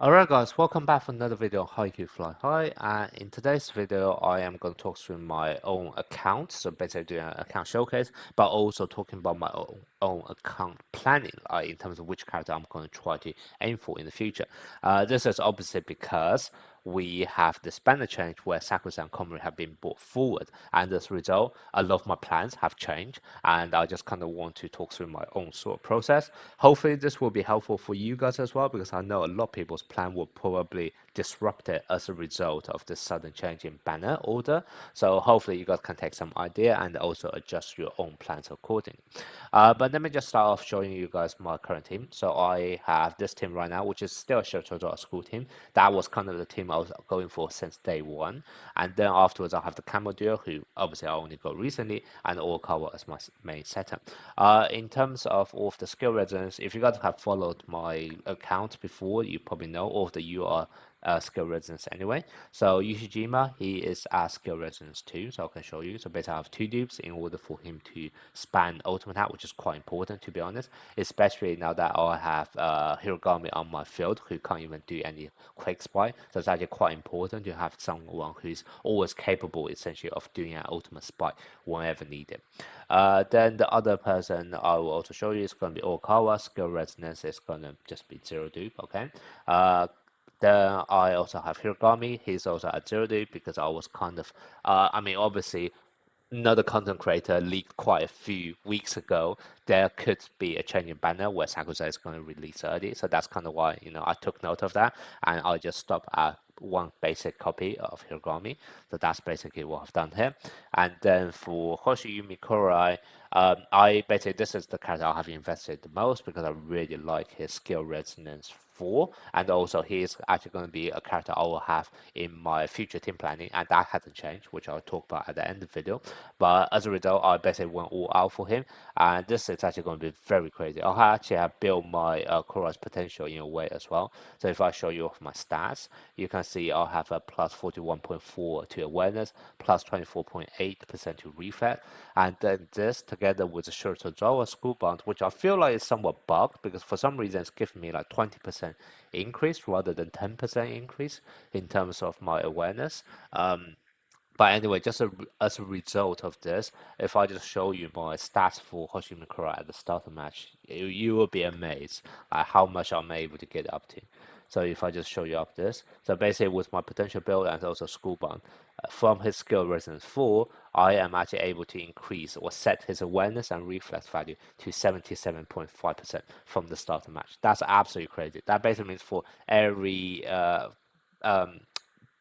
Alright guys, welcome back for another video on HAIKYU Fly High, and in today's video I am going to talk through my own account, so basically doing an account showcase, but also talking about my own account planning in terms of which character I'm going to try to aim for in the future. This is obviously because we have this banner change where Sakura and Komori have been brought forward, and as a result, a lot of my plans have changed, and I just kind of want to talk through my own sort of process. Hopefully, this will be helpful for you guys as well, because I know a lot of people's plan will probably disrupt it as a result of this sudden change in banner order. So hopefully, you guys can take some idea and also adjust your own plans accordingly. But let me just start off showing you guys my current team. So I have this team right now, which is still a Shoujo school team. That was kind of the team I was going for since day one. And then afterwards, I have the Camo Duo, who obviously I only got recently, and Orikawa as my main setup. In terms of all of the skill resonance, if you guys have followed my account before, you probably know all of the UR skill resonance anyway. So Ushijima, he is at skill resonance 2, so I can show you. So basically I have 2 dupes in order for him to span ultimate attack, which is quite important to be honest, especially now that I have Hiragami on my field who can't even do any quick spike. So it's actually quite important to have someone who's always capable essentially of doing an ultimate spike whenever needed. Then the other person I will also show you is going to be Orikawa. Skill resonance is going to just be 0 dupe, okay? Then I also have Hiragami. He's also at 0 dupe because I was kind of, obviously, another content creator leaked quite a few weeks ago. There could be a change in banner where Sakura is going to release early. So that's kind of why, I took note of that and I just stopped at one basic copy of Hiragami. So that's basically what I've done here. And then for Hoshiyumi Kurai, this is the character I have invested the most because I really like his skill resonance 4, and also he is actually going to be a character I will have in my future team planning, and that hasn't changed, which I'll talk about at the end of the video. But as a result, I basically went all out for him, and this is actually going to be very crazy. I actually have built my Kuroo's potential in a way as well. So if I show you off my stats, you can see I'll have a plus 41.4 to awareness, plus 24.8% to reflect, and then this together with the Shoujo school bond, which I feel like is somewhat bugged because for some reason it's giving me like 20% increase rather than 10% increase in terms of my awareness. But anyway, just as a result of this, if I just show you my stats for Hoshimi Kurai at the start of the match, you will be amazed at how much I'm able to get up to. So if I just show you up this, so basically with my potential build and also school bond, from his skill resonance 4, I am actually able to increase or set his awareness and reflex value to 77.5% from the start of the match. That's absolutely crazy. That basically means for every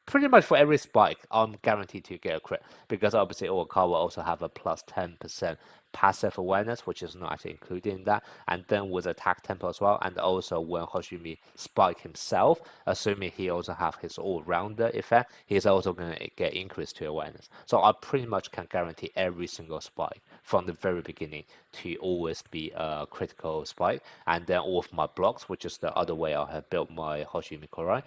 pretty much for every spike, I'm guaranteed to get a crit because obviously Orikawa will also have a plus 10% passive awareness, which is not actually included in that, and then with attack tempo as well, and also when Hoshimi spike himself, assuming he also have his all-rounder effect, he's also going to get increased to awareness. So I pretty much can guarantee every single spike from the very beginning to always be a critical spike, and then all of my blocks, which is the other way I have built my Hoshimi Kurai,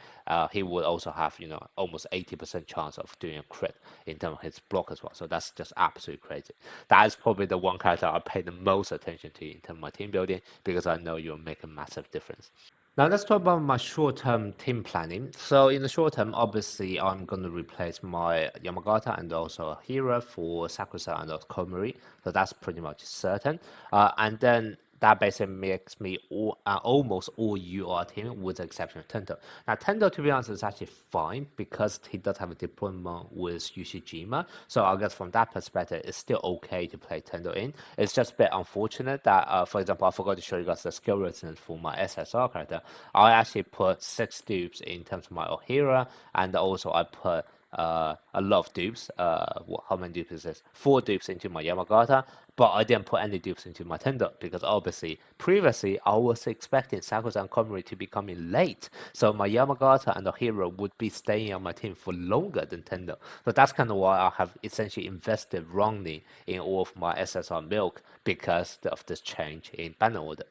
he would also have almost 80% chance of doing a crit in terms of his block as well. So that's just absolutely crazy. That is probably the one character I pay the most attention to in terms of my team building because I know you'll make a massive difference. Now let's talk about my short-term team planning. So in the short term, obviously I'm going to replace my Yamagata and also Hira for Sakura and also Komori. So that's pretty much certain. And then that basically makes me almost all UR team with the exception of Tendo. Now Tendo, to be honest, is actually fine because he does have a deployment with Ushijima. So I guess from that perspective, it's still okay to play Tendo in. It's just a bit unfortunate that, for example, I forgot to show you guys the skill resonance for my SSR character. I actually put 6 dupes in terms of my Ohira, and also I put a lot of dupes. How many dupes is this? 4 dupes into my Yamagata, but I didn't put any dupes into my Tendo because obviously previously I was expecting Sakura and Komori to be coming late, so my Yamagata and the hero would be staying on my team for longer than Tendo. So that's kind of why I have essentially invested wrongly in all of my SSR milk because of this change in banner order.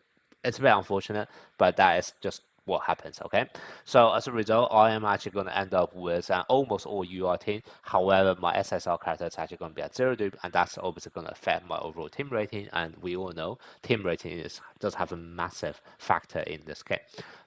It's very unfortunate, but that is just what happens, okay? So as a result, I am actually going to end up with an almost all UR team. However, my SSR character is actually going to be at 0 dupe, and that's obviously going to affect my overall team rating. And we all know team rating does have a massive factor in this game.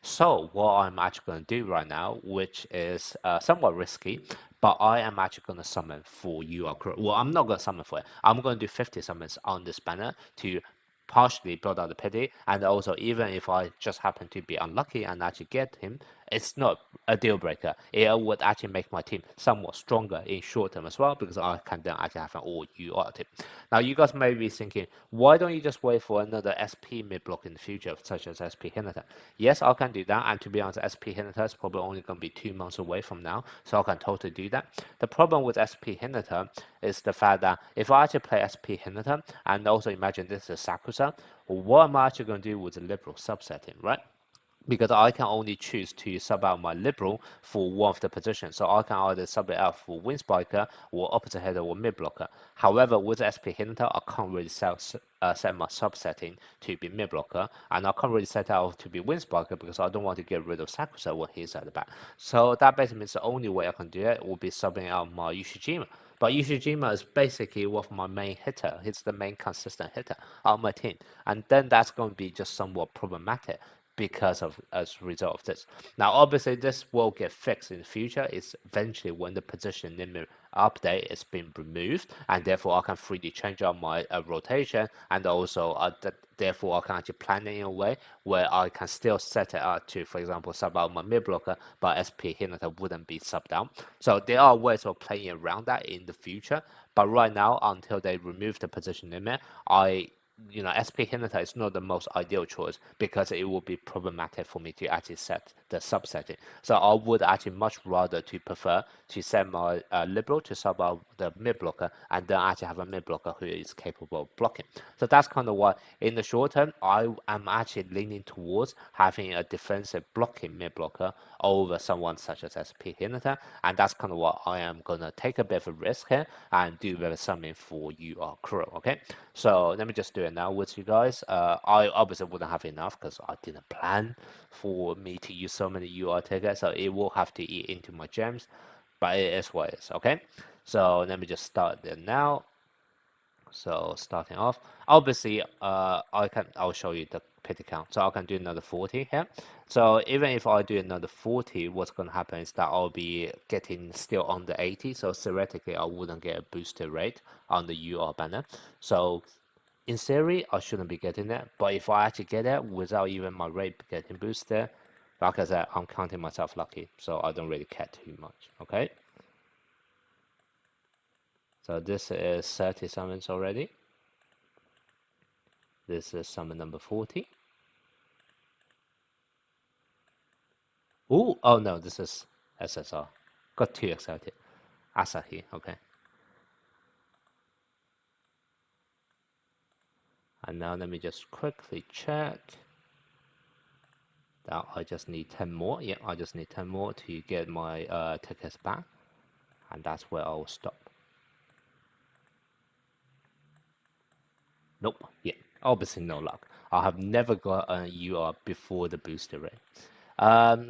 So what I'm actually going to do right now, which is somewhat risky, but I am actually going to summon for UR Kuroo. Well, I'm not going to summon for it. I'm going to do 50 summons on this banner to partially build out the pity, and also even if I just happen to be unlucky and actually get him, it's not a deal breaker. It would actually make my team somewhat stronger in short term as well, because I can then actually have an all UR team. Now you guys may be thinking, why don't you just wait for another SP mid block in the future, such as SP Hinata? Yes, I can do that, and to be honest, SP Hinata is probably only going to be 2 months away from now, so I can totally do that. The problem with SP Hinata is the fact that if I actually play SP Hinata, and also imagine this is Sakusa, what am I actually going to do with the liberal subsetting, right? Because I can only choose to sub out my liberal for one of the positions. So I can either sub it out for wing spiker or opposite header or mid blocker. However, with SP Hinata, I can't really set my subsetting to be mid blocker, and I can't really set out to be wing spiker because I don't want to get rid of Sakusa when he's at the back. So that basically means the only way I can do it will be subbing out my Ushijima. But Ushijima is basically one of my main hitter. He's the main consistent hitter on my team. And then that's going to be just somewhat problematic because of as a result of this. Now, obviously, this will get fixed in the future. It's eventually when the position limit update is being removed, and therefore I can freely change out my rotation, and also therefore I can actually plan it in a way where I can still set it up to, for example, sub out my mid blocker, but SP Hinata wouldn't be sub down. So there are ways of playing around that in the future, but right now, until they remove the position limit, SP Hinata is not the most ideal choice because it will be problematic for me to actually set the subsetting. So I would actually much rather to prefer to set my liberal to sub out the mid blocker and then actually have a mid blocker who is capable of blocking. So that's kind of why in the short term, I am actually leaning towards having a defensive blocking mid blocker over someone such as SP Hinata, and that's kind of what I am going to take a bit of a risk here and do a summon for Kuroo, okay? So let me just do it now with you guys. I obviously wouldn't have enough because I didn't plan for me to use so many UR tickets, so it will have to eat into my gems, but it is what it is, okay? So let me just start there now. So starting off, obviously, I'll show you the pity count. So I can do another 40 here. So even if I do another 40, what's going to happen is that I'll be getting still on the 80. So theoretically, I wouldn't get a boosted rate on the UR banner. So in theory, I shouldn't be getting that. But if I actually get it without even my rate getting boosted, like I said, I'm counting myself lucky. So I don't really care too much. Okay. So this is 30 summons already. This is summon number 40. Ooh, oh no, this is SSR. Got too excited. Asahi, okay. And now let me just quickly check. Now I just need 10 more. Yeah, I just need 10 more to get my tickets back. And that's where I'll stop. Nope, yeah, obviously no luck. I have never got a UR before the booster rate.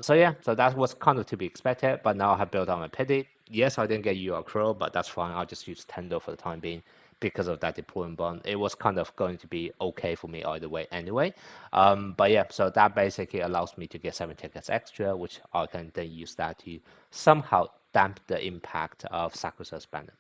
So yeah, so that was kind of to be expected, but now I have built on my pity. Yes, I didn't get UR Crow, but that's fine. I'll just use Tendo for the time being because of that deployment bond. It was kind of going to be okay for me either way anyway. But yeah, so that basically allows me to get 7 tickets extra, which I can then use that to somehow damp the impact of Sakusa's banner.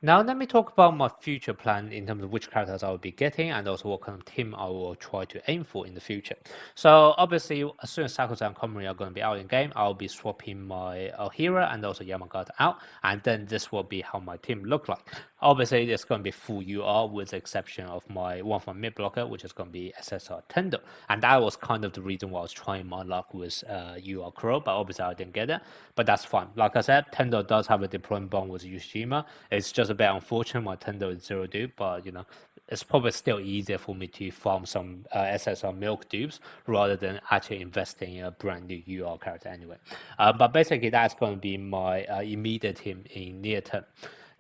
Now let me talk about my future plan in terms of which characters I will be getting and also what kind of team I will try to aim for in the future. So obviously, as soon as Sakusa and Komori are going to be out in game, I'll be swapping my Ohira and also Yamagata out, and then this will be how my team look like. Obviously, it's going to be full UR with the exception of my one from mid blocker, which is going to be SSR Tendo, and that was kind of the reason why I was trying my luck with UR Crow, but obviously I didn't get it. But that's fine. Like I said, Tendo does have a deployment bond with Yushima. It's just a bit unfortunate my Tendo is 0 dupe, but it's probably still easier for me to farm some SSR milk dupes rather than actually investing in a brand new UR character anyway. But basically, that's going to be my immediate team in near term.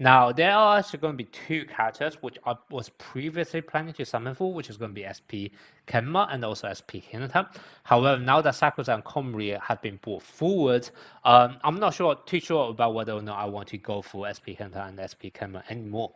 Now, there are actually going to be two characters which I was previously planning to summon for, which is going to be SP Kenma and also SP Hinata. However, now that Sakusa and Komori have been brought forward, I'm not too sure about whether or not I want to go for SP Hinata and SP Kenma anymore.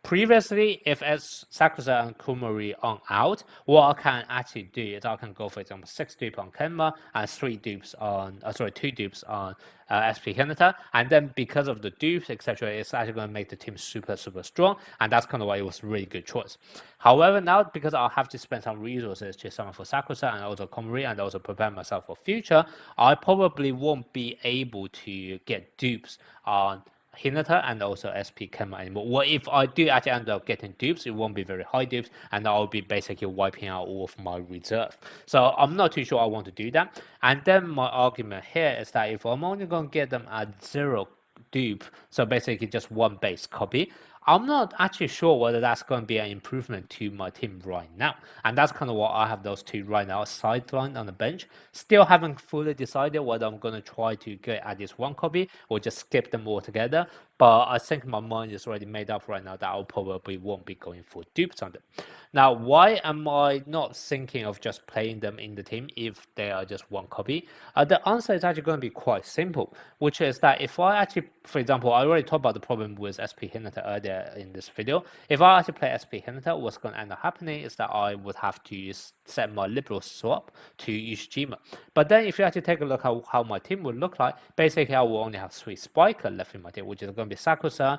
Previously, if as Sakusa and Kumari on out, what I can actually do is I can go, for example, 6 dupes on Kenma and 2 dupes on SP Hinata, and then because of the dupes, etc., it's actually going to make the team super strong, and that's kind of why it was a really good choice. However, now because I'll have to spend some resources to summon for Sakusa and also Komori and also prepare myself for future, I probably won't be able to get dupes on Hinata and also SP Kenma anymore. Well, if I do actually end up getting dupes, it won't be very high dupes, and I'll be basically wiping out all of my reserve. So I'm not too sure I want to do that. And then my argument here is that if I'm only going to get them at 0 dupe, so basically just 1 base copy, I'm not actually sure whether that's going to be an improvement to my team right now. And that's kind of what I have those two right now sidelined on the bench. Still haven't fully decided whether I'm going to try to get at least 1 copy or just skip them all together. But I think my mind is already made up right now that I probably won't be going for dupes on them. Now, why am I not thinking of just playing them in the team if they are just 1 copy? The answer is actually going to be quite simple, which is that if I actually, for example, I already talked about the problem with SP Hinata earlier in this video. If I actually play SP Hinata, what's going to end up happening is that I would have to set my liberal swap to Ushijima. But then if you actually take a look at how my team would look like, basically I will only have 3 Spiker left in my team, which is going to be Sakusa,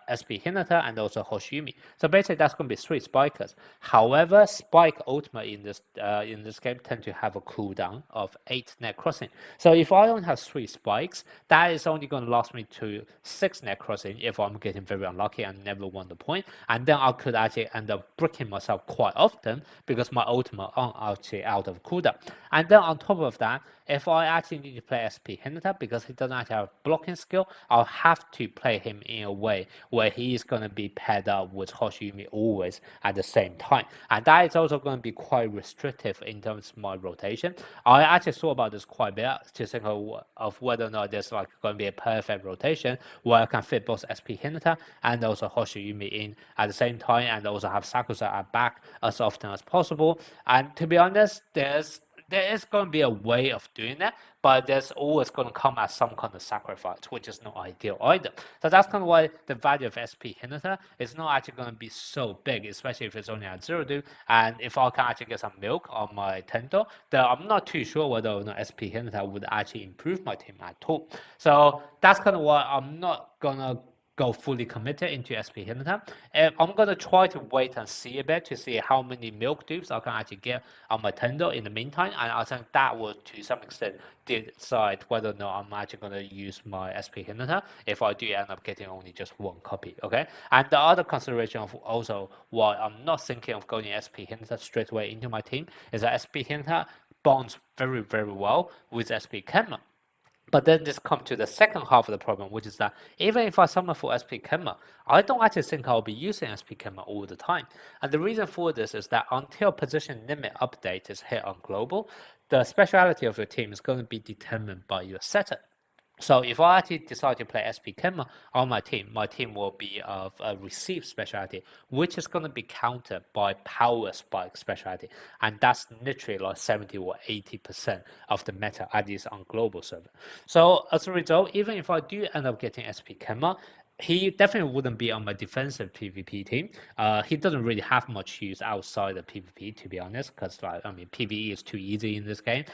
SP Hinata, and also Hoshiyumi. So basically that's going to be 3 Spikers. However, Spike Ultimate in this game tend to have a cooldown of 8 net crossing. So if I only have 3 Spikes, that is only going to last me to 6 net crossing if I'm getting very unlucky and never won the point. And then I could actually end up bricking myself quite often because my ultimate are actually out of cooldown. And then on top of that, if I actually need to play SP Hinata because he doesn't actually have blocking skill, I'll have to play him in a way where he is going to be paired up with Hoshiyumi always at the same time. And that is also going to be quite restrictive in terms of my rotation. I actually thought about this quite a bit to think of whether or not there's like going to be a perfect rotation where I can fit both SP Hinata and also Hoshiyumi in at the same time and also have Sakusa at back as often as possible. And to be honest, there is going to be a way of doing that, but there's always going to come at some kind of sacrifice, which is not ideal either. So that's kind of why the value of SP Hinata is not actually going to be so big, especially if it's only at 0 dupe. And if I can actually get some milk on my Tento, then I'm not too sure whether or not SP Hinata would actually improve my team at all. So that's kind of why I'm not going to go fully committed into SP Hinata. I'm going to try to wait and see a bit to see how many milk dupes I can actually get on my Tendo in the meantime, and I think that will to some extent decide whether or not I'm actually going to use my SP Hinata if I do end up getting only just 1 copy, okay? And the other consideration of also why I'm not thinking of going SP Hinata straight away into my team is that SP Hinata bonds very well with SP Kenma. But then this comes to the second half of the problem, which is that even if I summon for SP Kenma, I don't actually think I'll be using SP Kenma all the time. And the reason for this is that until position limit update is hit on global, the speciality of your team is going to be determined by your setup. So if I actually decide to play SP Kenma on my team will be of a receive specialty, which is going to be countered by power spike specialty. And that's literally like 70 or 80% of the meta, at least on global server. So as a result, even if I do end up getting SP Kenma, he definitely wouldn't be on my defensive PvP team. He doesn't really have much use outside of PvP, to be honest, because PvE is too easy in this game.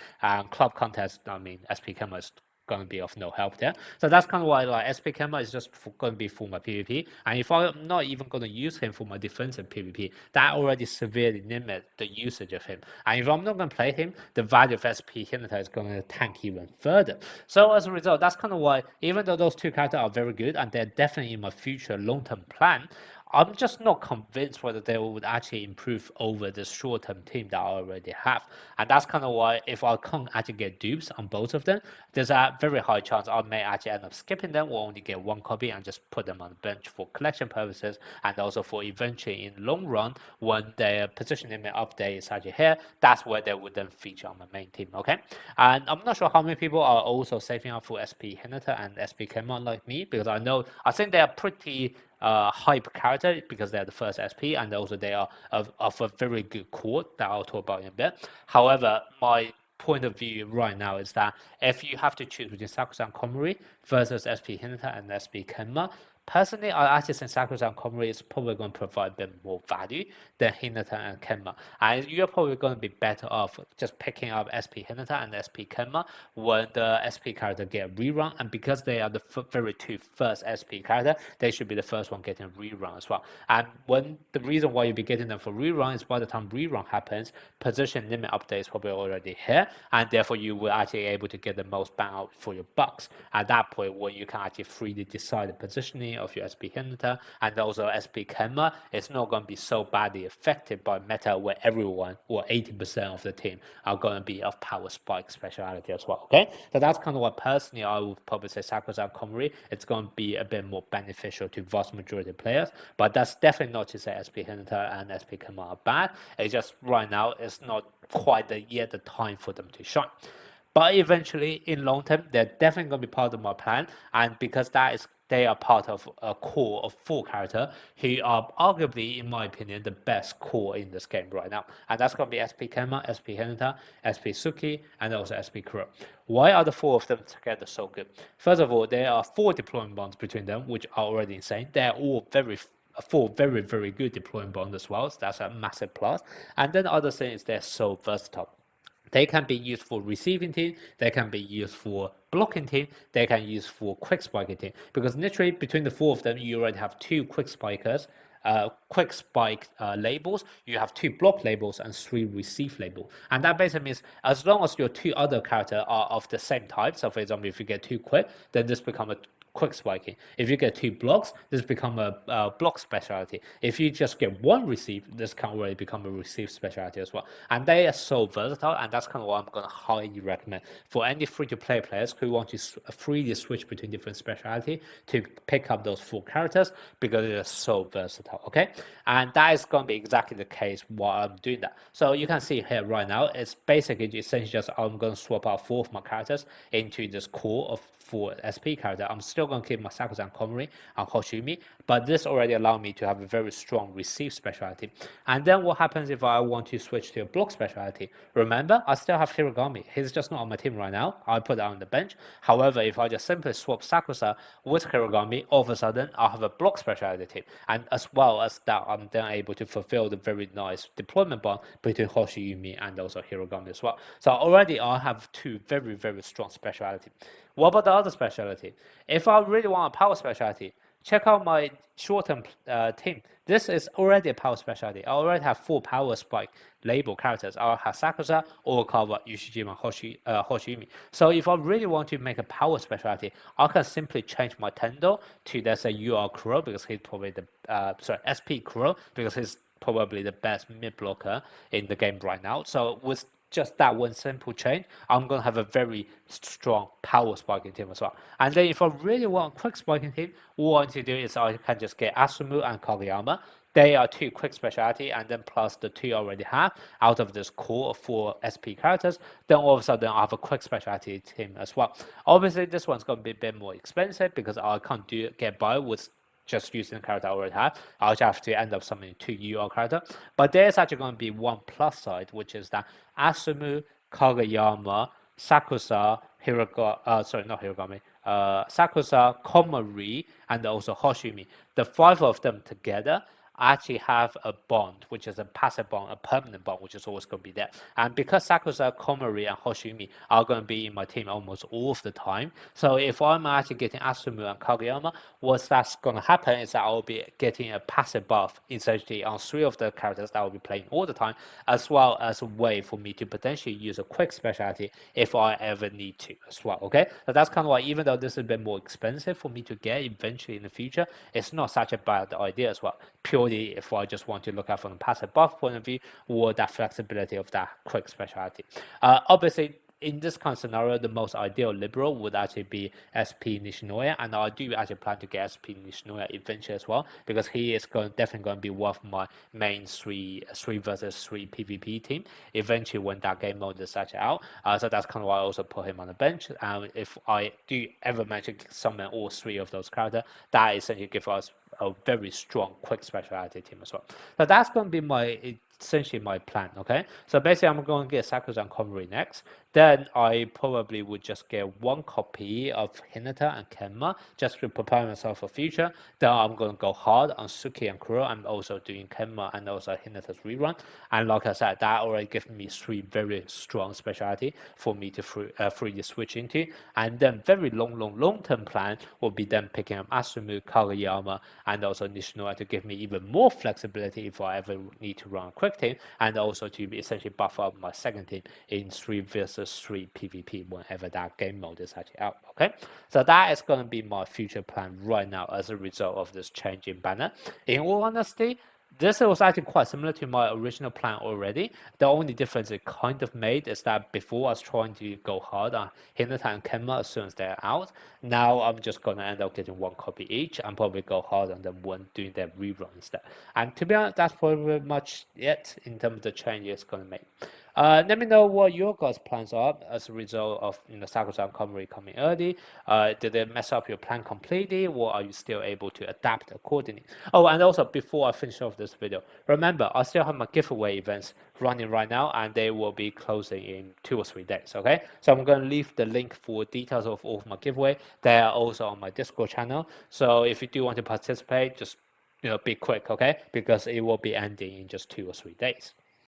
Club contest, SP Kenma is going to be of no help there. So that's kind of why SP Kenma is just going to be for my PvP. And if I'm not even going to use him for my defensive PvP, that already severely limits the usage of him. And if I'm not going to play him, the value of SP Hinata is going to tank even further. So as a result, that's kind of why, even though those two characters are very good and they're definitely in my future long-term plan, I'm just not convinced whether they would actually improve over the short-term team that I already have. And that's kind of why if I can't actually get dupes on both of them, there's a very high chance I may actually end up skipping them or only get one copy and just put them on the bench for collection purposes and also for eventually in long run when their position limit update is actually here, that's where they would then feature on my main team, okay? And I'm not sure how many people are also saving up for SP Hinata and SP Kemon like me, because I think they are pretty hype character because they're the first SP and also they are of a very good core that I'll talk about in a bit. However, my point of view right now is that if you have to choose between Sakusa and Komori versus SP Hinata and SP Kenma, personally, I actually think Sakusa and Komori is probably going to provide a bit more value than Hinata and Kenma. And you're probably going to be better off just picking up SP Hinata and SP Kenma when the SP character get rerun. And because they are the very two first SP character, they should be the first one getting rerun as well. And when the reason why you'll be getting them for rerun is by the time rerun happens, position limit update is probably already here, and therefore you will actually able to get the most bang out for your bucks. At that point, when you can actually freely decide the positioning of your SP Hinata and also SP Kenma, it's not going to be so badly affected by meta where everyone or 80% of the team are going to be of power spike speciality as well. Okay, so that's kind of what personally I would probably say Sakusa Komori. It's going to be a bit more beneficial to vast majority of players, but that's definitely not to say SP Hinata and SP Kenma are bad. It's just right now it's not quite yet the time for them to shine. But eventually, in long term, they're definitely going to be part of my plan. And because they are part of a core of 4 characters who are arguably, in my opinion, the best core in this game right now. And that's going to be SP Kenma, SP Hinata, SP Suki, and also SP Kuroo. Why are the 4 of them together so good? First of all, there are 4 deployment bonds between them, which are already insane. They're all 4 very, very good deployment bonds as well. So that's a massive plus. And then the other thing is they're so versatile. They can be used for receiving team, they can be used for blocking team, they can use for quick spiking team. Because literally between the 4 of them, you already have 2 quick spikers, quick spike labels, you have 2 block labels and 3 receive labels. And that basically means as long as your 2 other characters are of the same type, so for example, if you get 2 quick, then this becomes a quick spiking. If you get 2 blocks, this become a block specialty. If you just get 1 receive, this can already become a receive specialty as well. And they are so versatile, and that's kind of what I'm going to highly recommend for any free-to-play players who want to freely switch between different specialty to pick up those 4 characters because they're so versatile, okay? And that is going to be exactly the case while I'm doing that. So you can see here right now, it's basically essentially just I'm going to swap out 4 of my characters into this core of 4 SP character. I'm still going to keep my Sakusa and Komori and Hoshimi, but this already allowed me to have a very strong receive specialty. And then what happens if I want to switch to a block specialty? Remember, I still have Hiragami. He's just not on my team right now. I put that on the bench. However, if I just simply swap Sakusa with Hiragami, all of a sudden I'll have a block specialty team. And as well as that, I'm then able to fulfill the very nice deployment bond between Hoshimi and also Hiragami as well. So already I have 2 very, very strong specialty. What about the other specialty? If I really want a power specialty, check out my short-term team. This is already a power specialty. I already have 4 power spike label characters. I have Sakusa, Oikawa, Yushijima, Hoshimi. So if I really want to make a power specialty, I can simply change my Tendo to, let's say, UR Kuroo because he's probably the SP Kuroo because he's probably the best mid blocker in the game right now. So with just that one simple change, I'm going to have a very strong power spiking team as well. And then if I really want a quick spiking team, all I need to do is I can just get Asumu and Kageyama. They are 2 quick specialty, and then plus the 2 I already have out of this core of 4 SP characters, then all of a sudden I have a quick specialty team as well. Obviously, this one's going to be a bit more expensive because I can't get by with just using the character I already have. I'll just have to end up summoning 2 UR character. But there's actually going to be one plus side, which is that Asumu, Kageyama, Sakusa, Sakusa, Komori, and also Hoshimi. The 5 of them together actually have a bond, which is a passive bond, a permanent bond, which is always going to be there. And because Sakusa, Komori, and Hoshimi are going to be in my team almost all of the time, so if I'm actually getting Asumu and Kageyama, what's that's going to happen is that I'll be getting a passive buff essentially on 3 of the characters that I'll be playing all the time, as well as a way for me to potentially use a quick specialty if I ever need to as well. Okay, so that's kind of why, even though this is a bit more expensive for me to get eventually in the future, it's not such a bad idea as well, purely if I just want to look at from the passive buff point of view or that flexibility of that quick specialty. Obviously, in this kind of scenario, the most ideal liberal would actually be SP Nishinoya, and I do actually plan to get SP Nishinoya eventually as well, because he is definitely going to be one of my main 3 versus 3 PvP team eventually when that game mode is actually out. So that's kind of why I also put him on the bench. And if I do ever manage to summon all 3 of those characters, that essentially gives us a very strong quick specialty team as well. So that's going to be essentially my plan. Okay, so basically I'm going to get Sakusa and Komori next. Then I probably would just get 1 copy of Hinata and Kenma just to prepare myself for future. Then I'm going to go hard on Suki and Kuroo. I'm also doing Kenma and also Hinata's rerun. And like I said, that already gives me 3 very strong specialty for me to freely switch into. And then very long-term plan will be then picking up Asumu, Kageyama, and also Nishinoya to give me even more flexibility if I ever need to run a quick team, and also to essentially buff up my second team in 3 versus 3 PvP whenever that game mode is actually out. Okay, so that is going to be my future plan right now as a result of this change in banner. In all honesty, this was actually quite similar to my original plan already. The only difference it kind of made is that before I was trying to go hard on Hinata and Kenma as soon as they're out. Now I'm just going to end up getting 1 copy each and probably go hard on them when doing their rerun instead. And to be honest, that's pretty much it in terms of the change it's going to make. Let me know what your guys' plans are as a result of Sakusa and Komori coming early. Did it mess up your plan completely, or are you still able to adapt accordingly? Oh, and also before I finish off this video, remember I still have my giveaway events running right now, and they will be closing in 2 or 3 days. Okay, so I'm going to leave the link for details of all of my giveaway. They are also on my Discord channel. So if you do want to participate, just be quick, okay? Because it will be ending in just 2 or 3 days.